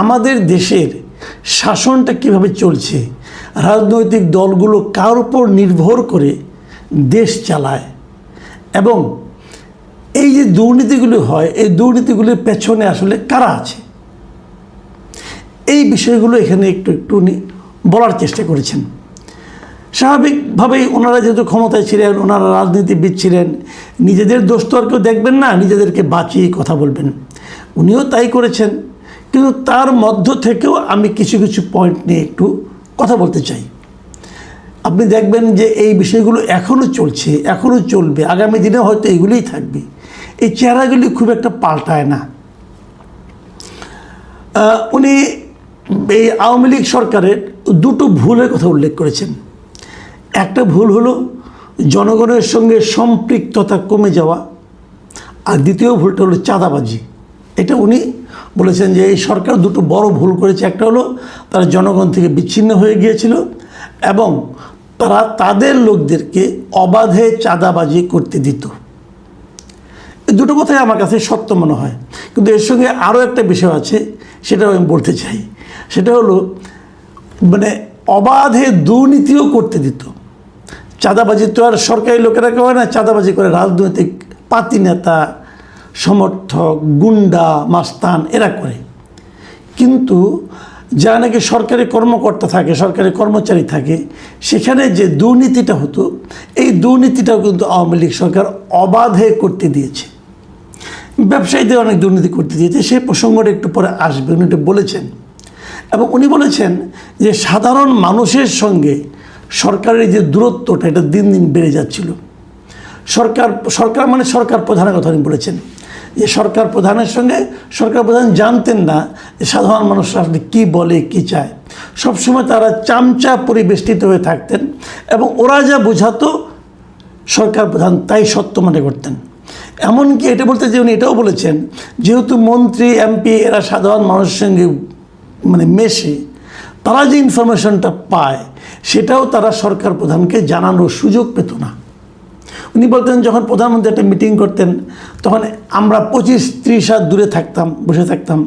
আমাদের দেশের শাসনটা কিভাবে চলছে, রাজনৈতিক দলগুলো কার উপর নির্ভর করে দেশ চালায়, এবং এই যে দুর্নীতিগুলো হয় এই দুর্নীতিগুলির পেছনে আসলে কারা আছে, এই বিষয়গুলো এখানে একটু একটু উনি বলার চেষ্টা করেছেন। স্বাভাবিকভাবেই ওনারা যেহেতু ক্ষমতায় ছিলেন, ওনারা রাজনীতিবিদ ছিলেন, নিজেদের দোষ তো আর কেউ দেখবেন না, নিজেদেরকে বাঁচিয়ে কথা বলবেন। উনিও তাই করেছেন, কিন্তু তার মধ্য থেকেও আমি কিছু কিছু পয়েন্ট নিয়ে একটু কথা বলতে চাই। আপনি দেখবেন যে এই বিষয়গুলো এখনও চলছে, এখনও চলবে, আগামী দিনে হয়তো এগুলোই থাকবে। এই চেহারাগুলি খুব একটা পাল্টায় না। উনি এই আওয়ামী লীগ সরকারের দুটো ভুলের কথা উল্লেখ করেছেন। একটা ভুল হলো জনগণের সঙ্গে সম্পৃক্ততা কমে যাওয়া, আর দ্বিতীয় ভুলটা হলো চাঁদাবাজি। এটা উনি বলেছেন যে এই সরকার দুটো বড় ভুল করেছে। একটা হলো তারা জনগণ থেকে বিচ্ছিন্ন হয়ে গিয়েছিল এবং তারা তাদের লোকদেরকে অবাধে চাঁদাবাজি করতে দিত। এই দুটো কথাই আমার কাছে সত্য মনে হয়। কিন্তু এর সঙ্গে আরও একটা বিষয় আছে, সেটাও আমি বলতে চাই। সেটা হলো মানে অবাধে দুর্নীতিও করতে দিত। চাঁদাবাজি তো আর সরকারি লোকেরা কেউ হয় না, চাঁদাবাজি করে রাজনৈতিক পাতি নেতা, সমর্থক, গুন্ডা, মাস্তান এরা করে। কিন্তু যারা নাকি সরকারি কর্মকর্তা থাকে, সরকারি কর্মচারী থাকে, সেখানে যে দুর্নীতিটা হতো এই দুর্নীতিটাও কিন্তু আওয়ামী লীগ সরকার অবাধে করতে দিয়েছে। ব্যবসায়ীদের অনেক দুর্নীতি করতে দিয়েছে, সেই প্রসঙ্গটা একটু পরে আসবে। উনি এটা বলেছেন এবং উনি বলেছেন যে সাধারণ মানুষের সঙ্গে সরকারের যে দূরত্বটা এটা দিন দিন বেড়ে যাচ্ছিল। সরকার মানে সরকার প্রধানের কথা উনি বলেছেন যে সরকার প্রধানের সঙ্গে সরকার প্রধান জানতেন না যে সাধারণ মানুষ আসলে কী বলে কী চায়। সবসময় তারা চামচা পরিবেষ্টিত হয়ে থাকতেন এবং ওরা যা বোঝাতো সরকার প্রধান তাই সত্য মনে করতেন। এমনকি এটা বলতে যে উনি এটাও বলেছেন, যেহেতু মন্ত্রী এমপি এরা সাধারণ মানুষের সঙ্গে মানে মেশে, তারা যে ইনফরমেশনটা পায় সেটাও তারা সরকার প্রধানকে জানানোর সুযোগ পেত না। উনি বলতেন যখন প্রধানমন্ত্রী একটা মিটিং করতেন তখন আমরা 25-30 হাত দূরে থাকতাম, বসে থাকতাম,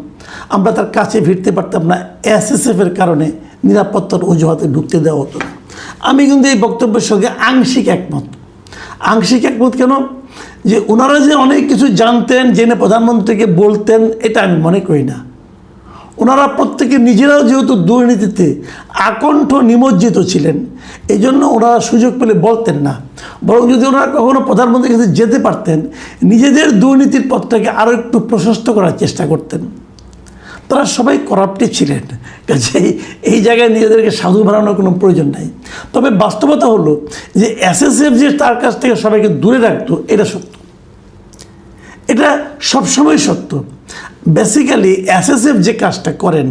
আমরা তার কাছে ভিড়তে পারতাম না। এসএসএফের কারণে নিরাপত্তার অজুহাতে ঢুকতে দেওয়া হতো না। আমি কিন্তু এই বক্তব্যের সঙ্গে আংশিক একমত। আংশিক একমত কেন? যে ওনারা যে অনেক কিছু জানতেন, জেনে প্রধানমন্ত্রীকে বলতেন, এটা আমি মনে করি না। ওনারা প্রত্যেকে নিজেরাও যেহেতু দুর্নীতিতে আকণ্ঠ নিমজ্জিত ছিলেন, এই জন্য ওনারা সুযোগ পেলে বলতেন না। বরং যদি ওনারা কখনো প্রধানমন্ত্রীর কাছে যেতে পারতেন, নিজেদের দুর্নীতির পথটাকে আরও একটু প্রশস্ত করার চেষ্টা করতেন। তারা সবাই করাপ্টে ছিলেন, কাজেই এই জায়গায় নিজেদেরকে সাধু বানানোর কোনো প্রয়োজন নাই। তবে বাস্তবতা হলো যে এসএসএফ যে তার কাছ থেকে সবাইকে দূরে রাখতো, এটা সত্য, এটা সবসময় সত্য। বেসিক্যালি এসএসএফ যে কাজটা করেন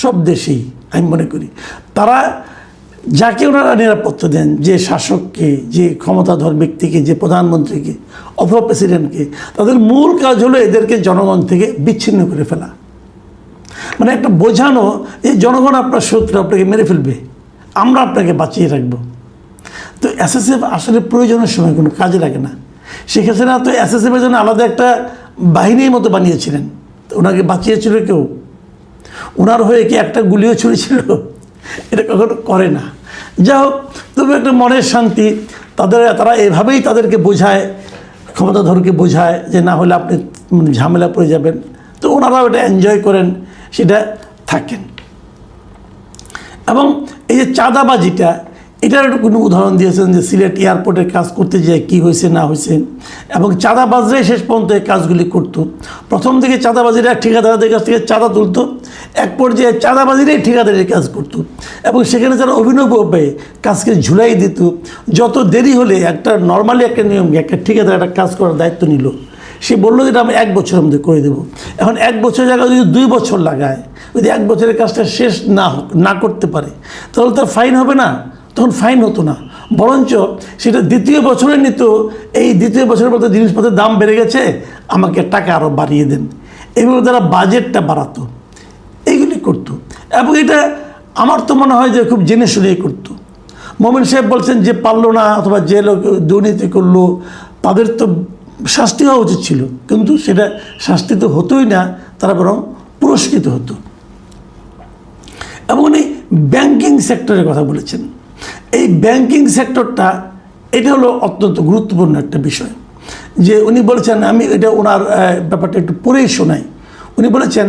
সব দেশেই আমি মনে করি, তারা যাকে ওনারা নিরাপত্তা দেন, যে শাসককে, যে ক্ষমতাধর ব্যক্তিকে, যে প্রধানমন্ত্রীকে অথবা প্রেসিডেন্টকে, তাদের মূল কাজ হলো এদেরকে জনগণ থেকে বিচ্ছিন্ন করে ফেলা। মানে একটা বোঝানো যে জনগণ আপনার শত্রু, আপনাকে মেরে ফেলবে, আমরা আপনাকে বাঁচিয়ে রাখবো। তো এসএসএফ আসলে প্রয়োজনের সময় কোনো কাজে লাগে না। শেখ হাসিনা তো এসএসএফের জন্য আলাদা একটা বাহিনীর মতো বানিয়েছিলেন, তো ওনাকে বাঁচিয়েছিল কেউ? ওনার হয়ে কি একটা গুলিও ছুড়েছিল? এটা কখনো করে না। যা হোক, তবে একটা মনের শান্তি। তারা এভাবেই তাদেরকে বোঝায়, ক্ষমতাধরকে বোঝায় যে না হলে আপনি ঝামেলা পড়ে যাবেন। তো ওনারাও এটা এনজয় করেন, সেটা থাকেন। এবং এই যে চাঁদাবাজিটা, এটার একটা কোনো উদাহরণ দিয়েছেন যে সিলেট এয়ারপোর্টে কাজ করতে যেয়ে কী হয়েছে না হয়েছে, এবং চাঁদাবাজরাই শেষ পর্যন্ত এই কাজগুলি করতো। প্রথম থেকে চাঁদাবাজিরা ঠিকাদারদের কাছ থেকে চাঁদা তুলতো, এক পর্যায়ে চাঁদাবাজিরাই ঠিকাদারের কাজ করতো, এবং সেখানে যারা অভিনব উপায়ে কাজকে ঝুলাই দিত। যত দেরি হলে একটা নর্মালি একটা নিয়ম, একটা ঠিকাদার একটা কাজ করার দায়িত্ব নিল, সে বললো যে আমি 1 বছরের মধ্যে করে দেবো। এখন 1 বছরের জায়গায় যদি 2 বছর লাগায়, যদি 1 বছরের কাজটা শেষ না করতে পারে, তাহলে তার ফাইন হবে না? তখন ফাইন হতো না, বরঞ্চ সেটা 2য় বছরে নিত। এই 2য় বছরের মধ্যে জিনিসপত্রের দাম বেড়ে গেছে, আমাকে টাকা আরও বাড়িয়ে দেন। এইভাবে তারা বাজেটটা বাড়াতো, এইগুলি করতো। এবং এটা আমার তো মনে হয় যে খুব জেনে শুনেই করতো। মোমিন সাহেব বলছেন যে পারলো না অথবা যে লোক দুর্নীতি করলো তাদের তো শাস্তি হওয়া উচিত ছিল, কিন্তু সেটা শাস্তি তো হতোই না, তারা বরং পুরস্কৃত হতো। ব্যাংকিং সেক্টরের কথা বলেছেন। এই ব্যাংকিং সেক্টরটা এটা হলো অত্যন্ত গুরুত্বপূর্ণ একটা বিষয়। যে উনি বলেছেন, আমি এটা ওনার ব্যাপারটা একটু পড়েই শোনাই। উনি বলেছেন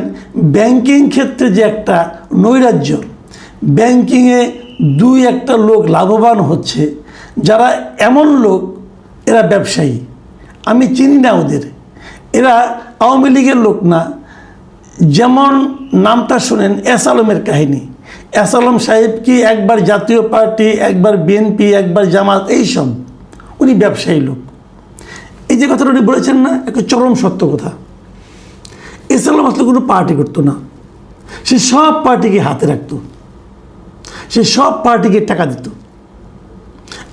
ব্যাংকিং ক্ষেত্রে যে একটা নৈরাজ্য, ব্যাংকিংয়ে দুই একটা লোক লাভবান হচ্ছে, যারা এমন লোক, এরা ব্যবসায়ী, আমি চিনি না ওদের, এরা আওয়ামী লীগের লোক না। যেমন নামটা শোনেন, এস আলমের কাহিনী। এস আলম সাহেব কি একবার জাতীয় পার্টি, একবার বিএনপি, একবার জামাত, এইসব। উনি ব্যবসায়ী লোক। এই যে কথাটা উনি বলেছেন না, একটা চরম সত্য কথা। এস আলম আসলে কোনো পার্টি করতো না, সে সব পার্টিকে হাতে রাখতো, সে সব পার্টিকে টাকা দিত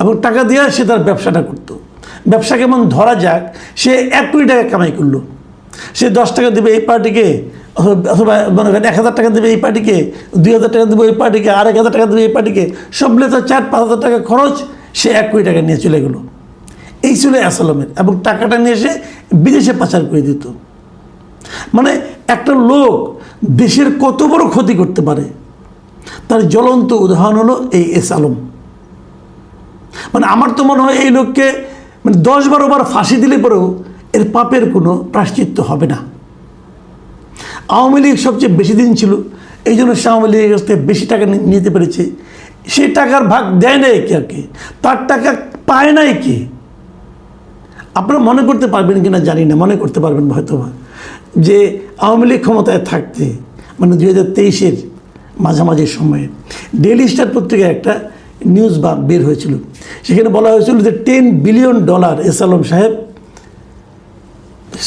এবং টাকা দিয়ে সে তার ব্যবসাটা করত। ব্যবসা কেমন ধরা যাক, সে 1 কোটি টাকা কামাই করলো, সে 10 টাকা দেবে এই পার্টিকে, অথবা মনে করেন 1000 টাকা দেবে এই পার্টিকে, 2000 টাকা দেবে এই পার্টিকে, আর 1000 টাকা দেবে এই পার্টিকে, সব মিলে তো 4-5 হাজার টাকা খরচ, সে 1 কোটি টাকা নিয়ে চলে গেলো। এই ছিল এস আলমের, এবং টাকাটা নিয়ে এসে বিদেশে পাচার করে দিত। মানে একটা লোক দেশের কত বড় ক্ষতি করতে পারে, তার জ্বলন্ত উদাহরণ হলো এই এস আলম। মানে আমার তো মনে হয় এই লোককে 10-12 বার ফাঁসি দিলে পরেও এর পাপের কোনো প্রায়শ্চিত্ত হবে না। আওয়ামী লীগ সবচেয়ে বেশি দিন ছিল, এই জন্য সে আওয়ামী লীগের কাছ থেকে বেশি টাকা নিতে পেরেছে। সেই টাকার ভাগ দেয় নাই কে, তার টাকা পায় নাই কে? আপনারা মনে করতে পারবেন কিনা জানি না, মনে করতে পারবেন হয়তো, যে আওয়ামী লীগ ক্ষমতায় থাকতে 2023-এর মাঝামাঝি সময়ে ডেইলি স্টার পত্রিকায় একটা নিউজ বের হয়েছিল। সেখানে বলা হয়েছিল যে $10 বিলিয়ন এস আলম সাহেব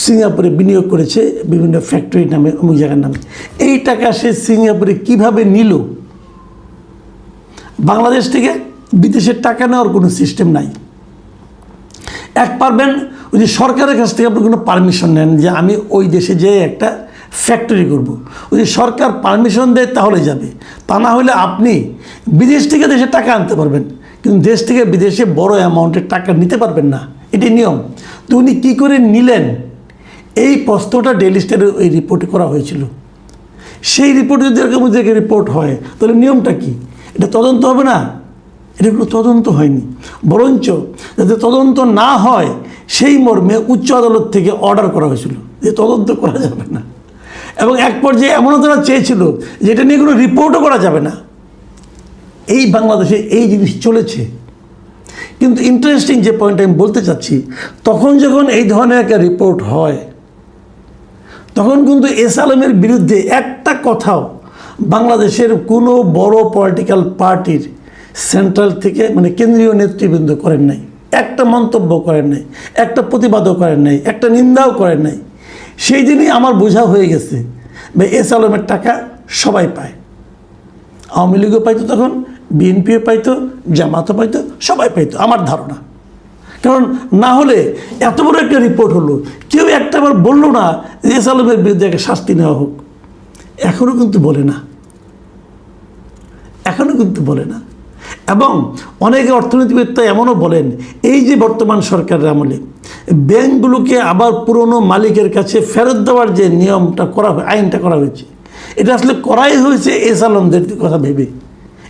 সিঙ্গাপুরে বিনিয়োগ করেছে বিভিন্ন ফ্যাক্টরির নামে, অমুক জায়গার নামে। এই টাকা সে সিঙ্গাপুরে কিভাবে নিল? বাংলাদেশ থেকে বিদেশের টাকা নেওয়ার কোনো সিস্টেম নাই। পারবেন ওই যে সরকারের কাছ থেকে আপনি কোনো পারমিশন নেন যে আমি ওই দেশে যেয়ে একটা ফ্যাক্টরি করব, ওই যে সরকার পারমিশন দেয় তাহলে যাবে, তা না হলে আপনি বিদেশ থেকে দেশে টাকা আনতে পারবেন, কিন্তু দেশ থেকে বিদেশে বড় অ্যামাউন্টের টাকা নিতে পারবেন না, এটি নিয়ম। তো উনি কী করে নিলেন, এই প্রশ্নটা ডেইলি স্টারের ওই রিপোর্টে করা হয়েছিল। সেই রিপোর্টে যদি এরকম রিপোর্ট হয়, তাহলে নিয়মটা কি? এটা তদন্ত হবে না? এটা কোনো তদন্ত হয়নি, বরঞ্চ যাতে তদন্ত না হয় সেই মর্মে উচ্চ আদালত থেকে অর্ডার করা হয়েছিল যে তদন্ত করা যাবে না। এবং এক পর্যায়ে এমনও তারা চেয়েছিল যে এটা নিয়ে কোনো রিপোর্টও করা যাবে না। এই বাংলাদেশে এই জিনিস চলেছে। কিন্তু ইন্টারেস্টিং যে পয়েন্ট আমি বলতে চাচ্ছি, তখন যখন এই ধরনের একটা রিপোর্ট হয়, তখন কিন্তু এস আলমের বিরুদ্ধে একটা কথাও বাংলাদেশের কোনো বড় পলিটিক্যাল পার্টির সেন্ট্রাল থেকে কেন্দ্রীয় নেতৃবৃন্দ করেন নাই, একটা মন্তব্য করেন নাই, একটা প্রতিবাদও করেন নাই, একটা নিন্দাও করেন নাই। সেই দিনই আমার বোঝা হয়ে গেছে এস আলমের টাকা সবাই পায়। আওয়ামী লীগও পাইতো, তখন বিএনপিও পাইতো, জামাতও পাইতো, সবাই পাইতো আমার ধারণা। কারণ না হলে এত বড় একটা রিপোর্ট হলো, কেউ একটাবার বললো না যে এস আলমের বিরুদ্ধে একটা শাস্তি নেওয়া হোক। এখনও কিন্তু বলে না, এখনও কিন্তু বলে না। এবং অনেকে অর্থনীতিবিদ এমনও বলেন, এই যে বর্তমান সরকারের আমলে ব্যাংকগুলোকে আবার পুরনো মালিকের কাছে ফেরত দেওয়ার যে নিয়মটা করা, আইনটা করা হয়েছে, এটা আসলে করাই হয়েছে এস আলমদের কথা ভেবে।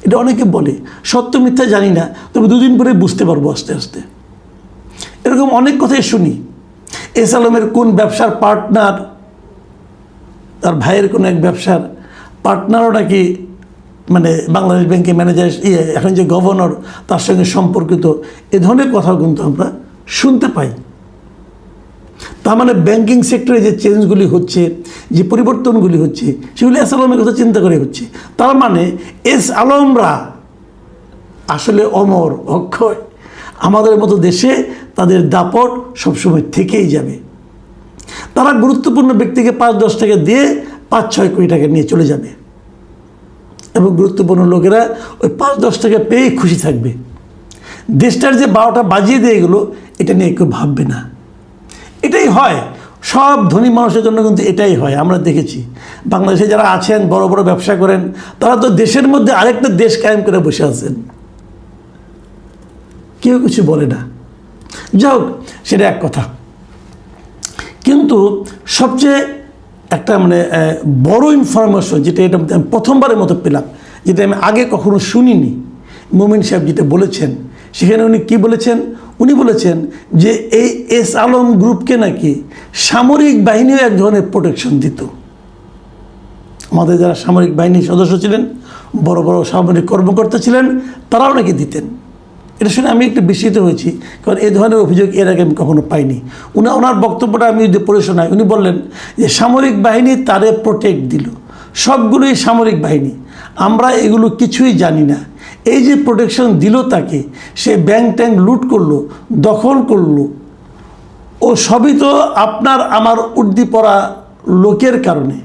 এটা অনেকে বলে, সত্য মিথ্যা জানি না, তবে 2 দিন পরে বুঝতে পারবো আস্তে আস্তে। এরকম অনেক কথাই শুনি। এস আলমের কোন ব্যবসার পার্টনার, তার ভাইয়ের কোনো এক ব্যবসার পার্টনারও নাকি বাংলাদেশ ব্যাংকের ম্যানেজার, এখন যে গভর্নর, তার সঙ্গে সম্পর্কিত। এ ধরনের কথাও কিন্তু আমরা শুনতে পাই। তার ব্যাংকিং সেক্টরে যে চেঞ্জগুলি হচ্ছে, যে পরিবর্তনগুলি হচ্ছে, সেগুলি এস আলমের কথা চিন্তা করে হচ্ছে। তার এস আলমরা আসলে অমর, অক্ষয়। আমাদের মতো দেশে তাদের দাপট সবসময় থেকেই যাবে। তারা গুরুত্বপূর্ণ ব্যক্তিকে 5-10 টাকা দিয়ে 5-6 কোটি টাকা নিয়ে চলে যাবে, এবং গুরুত্বপূর্ণ লোকেরা ওই 5-10 টাকা পেয়েই খুশি থাকবে। দেশটার যে 12টা বাজিয়ে দিয়ে গেলো, এটা নিয়ে কেউ ভাববে না। এটাই হয় সব ধনী মানুষের জন্য, কিন্তু এটাই হয়। আমরা দেখেছি বাংলাদেশে যারা আছেন, বড় বড় ব্যবসা করেন, তারা তো দেশের মধ্যে আরেকটা দেশ কায়েম করে বসে আছেন, কেউ কিছু বলে না। যাই হোক, সেটা এক কথা। কিন্তু সবচেয়ে একটা বড় ইনফরমেশন যেটা, এটা আমি প্রথমবারের মতো পেলাম, যেটা আমি আগে কখনো শুনিনি। মোমিন সাহেব যেটা বলেছেন, সেখানে উনি কী বলেছেন? উনি বলেছেন যে এই এস আলম গ্রুপকে নাকি সামরিক বাহিনীও এক ধরনের প্রোটেকশন দিত। আমাদের যারা সামরিক বাহিনীর সদস্য ছিলেন, বড় বড় সামরিক কর্মকর্তা ছিলেন, তারাও নাকি দিতেন। এটা শুনে আমি একটু বিস্মিত হয়েছি, কারণ এই ধরনের অভিযোগ এর আগে আমি কখনো পাইনি। ওনার বক্তব্যটা আমি যদি পড়ে শোনাই, উনি বললেন যে সামরিক বাহিনী তারে প্রোটেক্ট দিল, সবগুলোই সামরিক বাহিনী, আমরা এগুলো কিছুই জানি না। এই যে প্রোটেকশন দিল তাকে, সে ব্যাংক ট্যাঙ্ক লুট করলো, দখল করলো, ও সবই তো আপনার আমার উর্দি পড়া লোকের কারণে।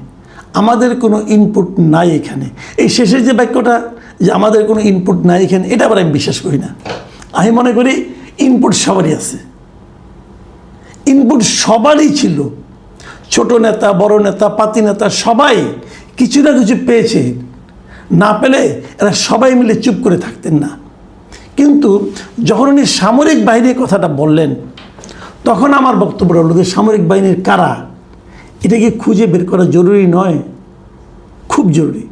আমাদের কোনো ইনপুট নাই এখানে। এই শেষের যে বাক্যটা, যে আমাদের কোনো ইনপুট নাই এখানে, এটা আবার আমি বিশ্বাস করি না। আমি মনে করি ইনপুট সবারই আছে, ইনপুট সবারই ছিল। ছোট নেতা, বড় নেতা, পাতি নেতা সবাই কিছু না কিছু পেয়েছে। না পেলে এরা সবাই মিলে চুপ করে থাকতেন না। কিন্তু যখন উনি সামরিক বাহিনীর কথাটা বললেন, তখন আমার বক্তব্য হলো যে সামরিক বাহিনীর কারা, এটা কি খুঁজে বের করা জরুরি নয়? খুব জরুরি।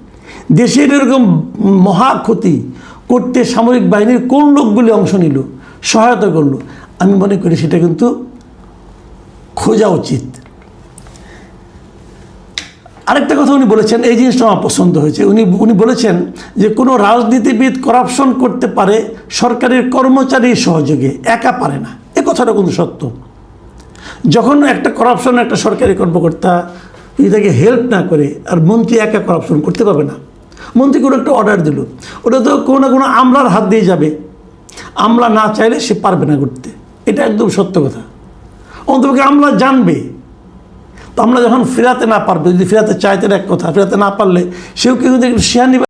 দেশের এরকম মহা ক্ষতি করতে সামরিক বাহিনীর কোন লোকগুলি অংশ নিল, সহায়তা করলো, আমি মনে করি সেটা কিন্তু খোঁজা উচিত। আরেকটা কথা উনি বলেছেন, এই জিনিসটা আমার পছন্দ হয়েছে। উনি বলেছেন যে কোনো রাজনীতিবিদ করাপশন করতে পারে সরকারের কর্মচারীর সহযোগে, একা পারে না। এ কথাটা কিন্তু সত্য। যখন একটা করাপশন একটা সরকারি কর্মকর্তা যদি তাকে হেল্প না করে, আর মন্ত্রী একা করাপশন করতে পারবে না। মন্ত্রী কোনো একটা অর্ডার দিল, ওটা তো কোনো না কোনো আমলার হাত দিয়ে যাবে, আমলা না চাইলে সে পারবে না করতে। এটা একদম সত্য কথা। অন্তপক্ষে আমলা জানবে। তো আমরা যখন ফেরাতে না পারবে, যদি ফেরাতে চাইতেন এক কথা, ফেরাতে না পারলে সেও কিন্তু একটু শেয়ার নিবে।